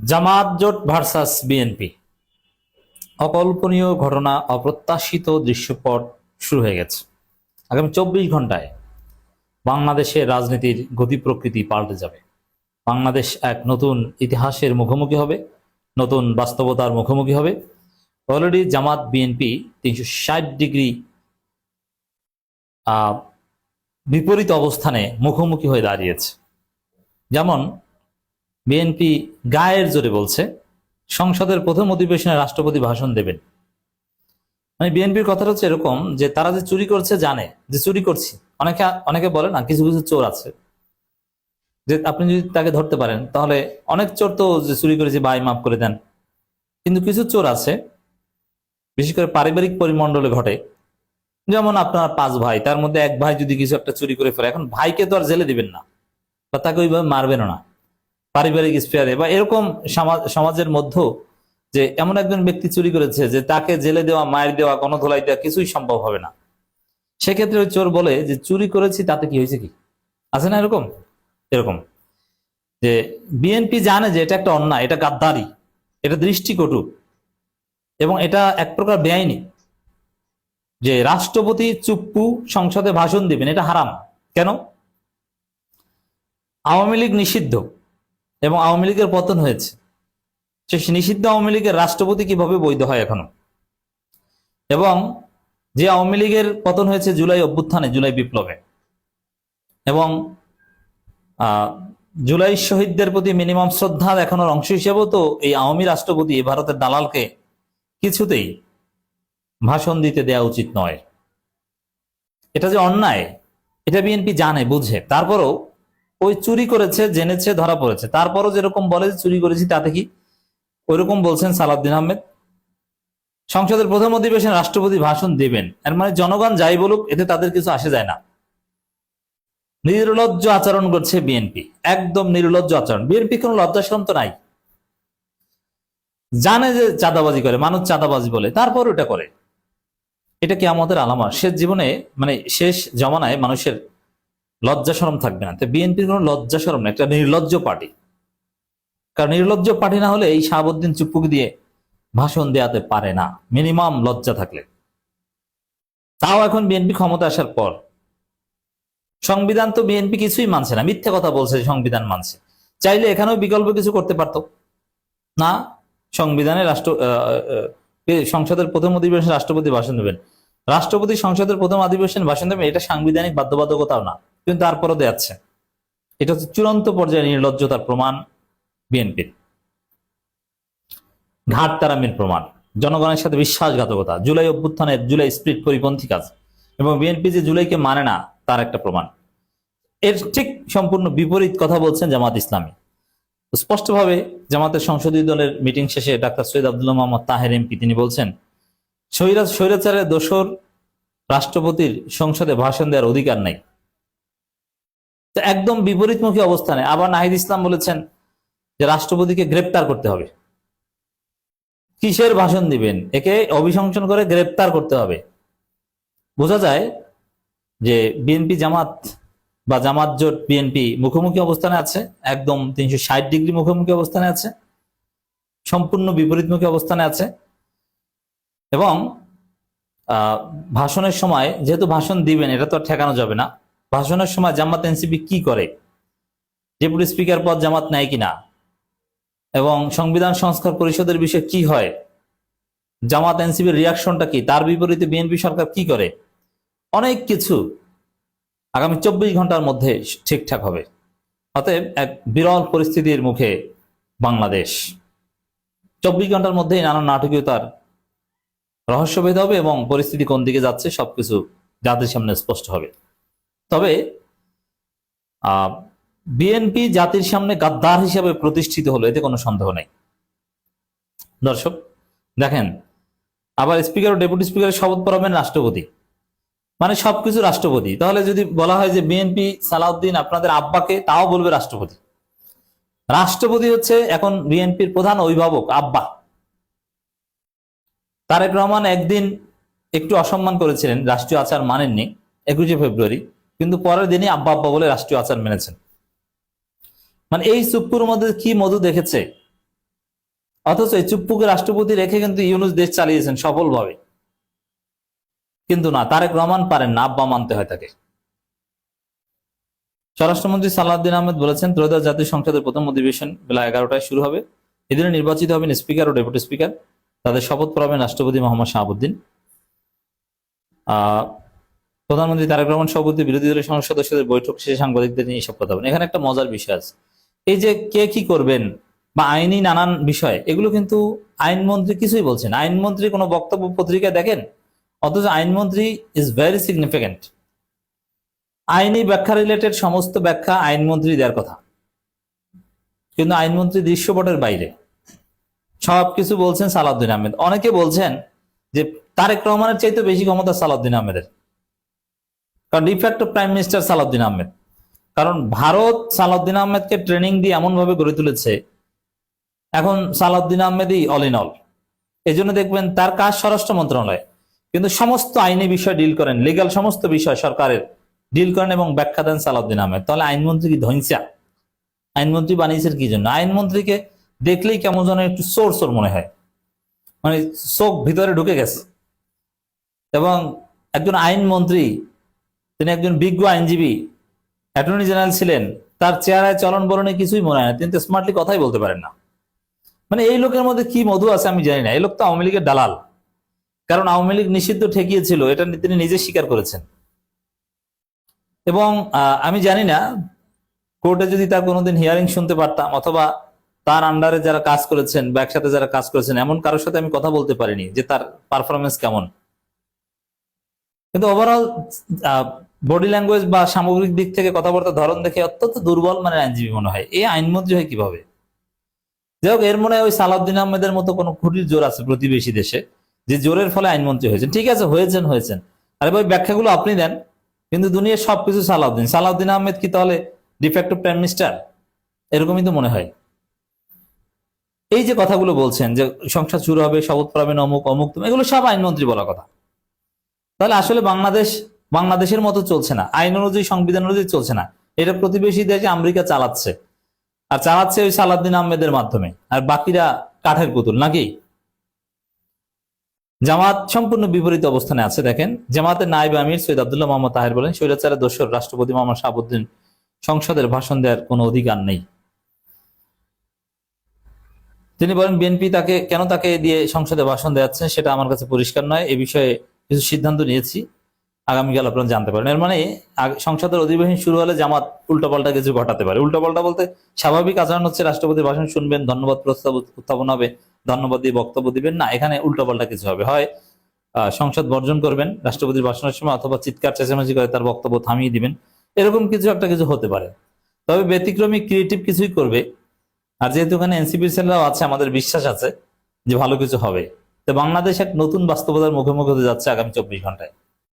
জামাত জোট versus BNP, অকল্পনীয় ঘটনা, অপ্রত্যাশিত দৃশ্যপট শুরু হয়ে গেছে। আগামী 24 ঘন্টায় বাংলাদেশের রাজনীতির গতি প্রকৃতি পাল্টে যাবে। বাংলাদেশ এক নতুন ইতিহাসের মুখোমুখি হবে, নতুন বাস্তবতার মুখোমুখি হবে। অলরেডি জামাত বিএনপি 360 ডিগ্রি বিপরীত অবস্থানে মুখোমুখি হয়ে দাঁড়িয়েছে। যেমন বিএনপি গায়ের জোরে বলছে সংসদের প্রথম অধিবেশনে রাষ্ট্রপতি ভাষণ দেবেন। মানে বিএনপির কথাটা হচ্ছে এরকম যে তারা যে চুরি করছে জানে যে চুরি করছি। অনেকে বলে না, কিছু কিছু চোর আছে যে আপনি যদি তাকে ধরতে পারেন তাহলে অনেক চোর তো যে চুরি করেছে ভাই মাফ করে দেন, কিন্তু কিছু চোর আছে বিশেষ করে পারিবারিক পরিমণ্ডলে ঘটে। যেমন আপনার 5 ভাই, তার মধ্যে এক ভাই যদি কিছু একটা চুরি করে ফেলে, এখন ভাইকে তো আর জেলে দিবেন না বা তাকে ওইভাবে মারবেন না। পারিবারিক স্পেয়ারে বা এরকম সমাজের মধ্যে যে এমন একজন ব্যক্তি চুরি করেছে যে তাকে জেলে দেওয়া, মায়ের দেওয়া, গণধোলাই দেওয়া কিছুই সম্ভব হবে না। সেক্ষেত্রে ওই চোর বলে যে চুরি করেছি তাতে কি হয়েছে, কি আছে না এরকম এরকম যে বিএনপি জানে যে এটা একটা অন্যায়, এটা গাদ্দারি, এটা দৃষ্টিকটু এবং এটা এক প্রকার বেআইনি। যে রাষ্ট্রপতি চুপ্পু সংসদে ভাষণ দিবেন এটা হারাম। কেন? আওয়ামী লীগ নিষিদ্ধ এবং আওয়ামী লীগের পতন হয়েছে। সে নিষিদ্ধ আওয়ামী লীগের রাষ্ট্রপতি কিভাবে বৈধ হয় এখনো? এবং যে আওয়ামী লীগের পতন হয়েছে জুলাই অভ্যুত্থানে, জুলাই বিপ্লবে, এবং জুলাই শহীদদের প্রতি মিনিমাম শ্রদ্ধা দেখানোর অংশ হিসেবেও তো এই আওয়ামী রাষ্ট্রপতি ভারতের দালালকে কিছুতেই ভাষণ দিতে দেওয়া উচিত নয়। এটা যে অন্যায় এটা বিএনপি জানে, বুঝে, তারপরও ওই চুরি করেছে, জেনেছে, ধরা পড়েছে, তারপরও যেরকম বলে চুরি করেছি তাতে কি, ওইরকম বলছেন সালাউদ্দিন আহমেদ। সংসদের প্রথম অধিবেশনে রাষ্ট্রপতি ভাষণ দেবেন, এর মানে জনগণ যাই বলুক এতে তাদের কিছু আসে যায় না। নির্লজ্জ আচরণ করছে বিএনপি, একদম নির্লজ্জ আচরণ। বিএনপি কোনো লজ্জা শরম তো নাই, জানে যে চাঁদাবাজি করে, মানুষ চাঁদাবাজি বলে, তারপর ওটা করে। এটা কি আমাদের আলামত? শেষ জীবনে মানে শেষ জমানায় মানুষের লজ্জা শরম থাকবে না। তো বিএনপির কোনো লজ্জা শরম না, একটা নির্লজ্জ পার্টি। কারণ নির্লজ্জ পার্টি না হলে এই শাহাবুদ্দিন চুপ্পুকে দিয়ে ভাষণ দেওয়াতে পারে না, মিনিমাম লজ্জা থাকলে। তাও এখন বিএনপি ক্ষমতা আসার পর সংবিধান তো বিএনপি কিছুই মানছে না, মিথ্যা কথা বলছে সংবিধান মানছে। চাইলে এখানেও বিকল্প কিছু করতে পারত না। সংবিধানে সংসদের প্রথম অধিবেশনে রাষ্ট্রপতি ভাষণ দেবেন, রাষ্ট্রপতি সংসদের প্রথম অধিবেশনে ভাষণ দেবেন, এটা সাংবিধানিক বাধ্যবাধকতাও না, কিন্তু তারপরও দেয়াচ্ছে। এটা হচ্ছে চূড়ান্ত পর্যায়ে নির্লজ্জতার প্রমাণ, বিএনপির ঘাটতারামির প্রমাণ, জনগণের সাথে বিশ্বাসঘাতকতা, জুলাই অভ্যুত্থানের জুলাই স্প্রিট পরিপন্থী কাজ, এবং বিএনপি যে জুলাইকে মানে না তার একটা প্রমাণ। এর ঠিক সম্পূর্ণ বিপরীত কথা বলছেন জামাত ইসলামী। স্পষ্টভাবে জামাতের সংসদীয় দলের মিটিং শেষে ডাক্তার সৈয়দ আব্দুল্লাহ মোহাম্মদ তাহের এমপি তিনি বলছেন স্বৈরাচারের দোসর রাষ্ট্রপতির সংসদে ভাষণ দেওয়ার অধিকার নাই। তো একদম বিপরীতমুখী অবস্থানে আবার নাহিদ ইসলাম বলেছেন যে রাষ্ট্রপতিকে গ্রেপ্তার করতে হবে। কিসের ভাষণ দিবেন? একে অভিশংসন করে গ্রেপ্তার করতে হবে। বোঝা যায় যে বিএনপি জামাত বা জামাত জোট বিএনপি মুখোমুখি অবস্থানে আছে, একদম 360 ডিগ্রি মুখোমুখি অবস্থানে আছে, সম্পূর্ণ বিপরীতমুখী অবস্থানে আছে। এবং ভাষণের সময় যেহেতু ভাষণ দিবেন এটা তো আর ঠেকানো যাবে না। ভাষণের সময় জামাত এনসিপি কি করে, ডেপুটি স্পিকার পদ জামাত নেয় কিনা, এবং সংবিধান সংস্কার পরিষদের বিষয়ে কি হয়, জামাত এনসিপির রিয়াকশনটা কি, তার বিপরীতে বিএনপি সরকার কি করে, অনেক কিছু আগামী 24 ঘন্টার মধ্যে ঠিকঠাক হবে। অতএব এক বিরল পরিস্থিতির মুখে বাংলাদেশ। 24 ঘন্টার মধ্যেই নানান নাটকীয়তার রহস্যভেদ হবে এবং পরিস্থিতি কোন দিকে যাচ্ছে সবকিছু জাতির সামনে স্পষ্ট হবে। তবে বিএনপি জাতির সামনে গাদ্দার হিসেবে প্রতিষ্ঠিত হলো, এতে কোনো সন্দেহ নেই। দর্শক দেখেন, আবার স্পিকার ও ডেপুটি স্পিকারের শপথ পড়াবেন রাষ্ট্রপতি, মানে সবকিছু রাষ্ট্রপতি। তাহলে যদি বলা হয় যে বিএনপি সালাউদ্দিন আপনাদের আব্বাকে, তাও বলবে রাষ্ট্রপতি। রাষ্ট্রপতি হচ্ছে এখন বিএনপির প্রধান অভিভাবক, আব্বা। তারেক রহমান একদিন একটু অসম্মান করেছিলেন, রাষ্ট্রীয় আচার মানেননি 21শে ফেব্রুয়ারি, কিন্তু পরের দিনই আব্বা আব্বা বলে রাষ্ট্রীয় আচার মেনেছেন। মানে এই চুপ্পুর মধ্যে কি মধু দেখেছে অথচ এই চুপ্পুকে রাষ্ট্রপতি রেখে কিন্তু ইউনূস দেশ চালিয়েছেন সফলভাবে। কিন্তু না, তারেক রহমান পারেন না, আব্বা মানতে হয় তাকে। স্বরাষ্ট্রমন্ত্রী সালাউদ্দিন আহমেদ বলেছেন, ত্রয়োদশ জাতীয় সংসদের প্রথম অধিবেশন বেলা 11টায় শুরু হবে। এদিনে নির্বাচিত হবেন স্পিকার ও ডেপুটি স্পিকার। তাদের শপথ পড়াবেন রাষ্ট্রপতি মোহাম্মদ শাহাবুদ্দিন। প্রধানমন্ত্রী তারেক রহমান সভাপতি বিরোধী দলের সংসদ সদস্যদের বৈঠক শেষে সাংবাদিকদের নিয়ে এসব কথা বলেন। এখানে একটা মজার বিষয় আছে, এই যে কে কি করবেন বা আইনি নানান বিষয়, এগুলো কিন্তু আইনমন্ত্রী কিছুই বলছেন। আইনমন্ত্রী কোনো বক্তব্য পত্রিকায় দেখেন, অথচ আইনমন্ত্রী ইজ ভেরি সিগনিফিকেন্ট। আইনি ব্যাখ্যা রিলেটেড সমস্ত ব্যাখ্যা আইনমন্ত্রী দেওয়ার কথা, কিন্তু আইনমন্ত্রী দৃশ্যপটের বাইরে সবকিছু বলছেন সালাউদ্দিন আহমেদ। অনেকে বলছেন যে তারেক রহমানের চাইতে বেশি ক্ষমতা সালাউদ্দিন আহমেদের, কারণ de facto prime minister Salahuddin Ahmed. কারণ ভারত সালাউদ্দিন আহমেদকে ট্রেনিং দিয়ে এমন ভাবে গড়ে তুলেছে, এখন সালাউদ্দিন আহমেদই অল ইন অল। এই জন্য দেখবেন তার কাজ স্বরাষ্ট্র মন্ত্রণালয়, কিন্তু সমস্ত আইনি বিষয় ডিল করেন, লিগাল সমস্ত বিষয় সরকারের ডিল করেন এবং ব্যাখ্যা দেন সালাউদ্দিন আহমেদ। তাহলে আইনমন্ত্রী কি ধৈর্যা? আইনমন্ত্রী বানিয়েছেন কি জন্য? আইনমন্ত্রীকে দেখলেই কেমন যেন একটু সোর সোর মনে হয়, মানে চোখ ভিতরে ঢুকে গেছে। এবং একজন আইনমন্ত্রী, তিনি একজন বিজ্ঞ আইনজীবী, অ্যাটর্নি জেনারেল ছিলেন, তার চেহারায় চলন বলনে কিছুই মনে হয় না, তিনি তো স্মার্টলি কথাই বলতে পারেন না। মানে এই লোকের মধ্যে কি মধু আছে আমি জানি না। এই লোক তো আওয়ামী লীগের দালাল, কারণ আওয়ামী লীগ নিষিদ্ধ ঠেকিয়েছিল, এটা তিনি নিজে স্বীকার করেছেন। এবং আমি জানি না, কোর্টে যদি তার কোনোদিন হিয়ারিং শুনতে পারতাম, অথবা তার আন্ডারে যারা কাজ করেছেন বা একসাথে যারা কাজ করেছেন, এমন কারোর সাথে আমি কথা বলতে পারিনি যে তার পারফরমেন্স কেমন। কিন্তু ওভারঅল বডি ল্যাঙ্গুয়েজ বা সামগ্রিক দিক থেকে কথাবার্তার ধরন দেখে অত্যন্ত দুর্বল মানে আইনজীবী মনে হয়। এই আইনমন্ত্রী হয় কিভাবে? যাই হোক, এর মনে হয় ওই সালাউদ্দিন আহমেদের মতো কোনো খুঁটির জোর আছে প্রতিবেশী দেশে, যে জোরের ফলে আইনমন্ত্রী হয়েছেন। ঠিক আছে, হয়েছেন। আরে ভাই, ব্যাখ্যাগুলো আপনি দেন, কিন্তু দুনিয়ার সবকিছু সালাউদ্দিন আহমেদ কি তাহলে ডিফ্যাক্টো প্রাইম মিনিস্টার? এরকমই তো মনে হয়। এই যে কথাগুলো বলছেন যে সংসদ শুরু হবে, শপথ পড়াবেন, অমুক অমুক, এগুলো সব আইনমন্ত্রী বলা কথা। তাহলে আসলে বাংলাদেশের মতো চলছে না, আইন অনুযায়ী সংবিধান অনুযায়ী চলছে না। এটা প্রতিবেশী দেশে আমেরিকা চালাচ্ছে, আর চালাচ্ছে ওই সালাউদ্দিন আহমেদের মাধ্যমে, আর বাকিরা কাঠের পুতুল নাকি? জামাত সম্পূর্ণ বিপরীত অবস্থানে আছে। দেখেন, জামাতের নায়েব আমির সৈয়দ আব্দুল্লাহ মোহাম্মদ তাহের বলেন, স্বৈরাচারের দোসর রাষ্ট্রপতি মোহাম্মদ শাহাবুদ্দিন সংসদের ভাষণ দেওয়ার কোনো অধিকার নেই। তিনি বলেন, বিএনপি কেন তাকে দিয়ে সংসদে ভাষণ দেওয়াচ্ছে সেটা আমার কাছে পরিষ্কার নয়। এ বিষয়ে কিছু সিদ্ধান্ত নিয়েছি, আগামীকাল আপনারা জানতে পারেন। এর মানে সংসদের অধিবেশন শুরু হলে জামাত উল্টাপাল্টা কিছু ঘটাতে পারে। উল্টাপাল্টা বলতে স্বাভাবিক আচরণ হচ্ছে রাষ্ট্রপতির ভাষণ শুনবেন, ধন্যবাদ প্রস্তাব উত্থাপন হবে, ধন্যবাদ দিয়ে বক্তব্য দিবেন। না, এখানে উল্টাপাল্টা কিছু হবে, হয় সংসদ বর্জন করবেন রাষ্ট্রপতির ভাষণের সময়, অথবা চিৎকার চেঁচামেচি করে তার বক্তব্য থামিয়ে দিবেন। এরকম কিছু হতে পারে। তবে ব্যতিক্রমী ক্রিয়েটিভ কিছুই করবে। আর যেহেতু এখানে এনসিপির ছেলেরাও আছে, আমাদের বিশ্বাস আছে যে ভালো কিছু হবে। তো বাংলাদেশ এক নতুন বাস্তবতার মুখোমুখি হতে যাচ্ছে আগামী 24 ঘন্টায়।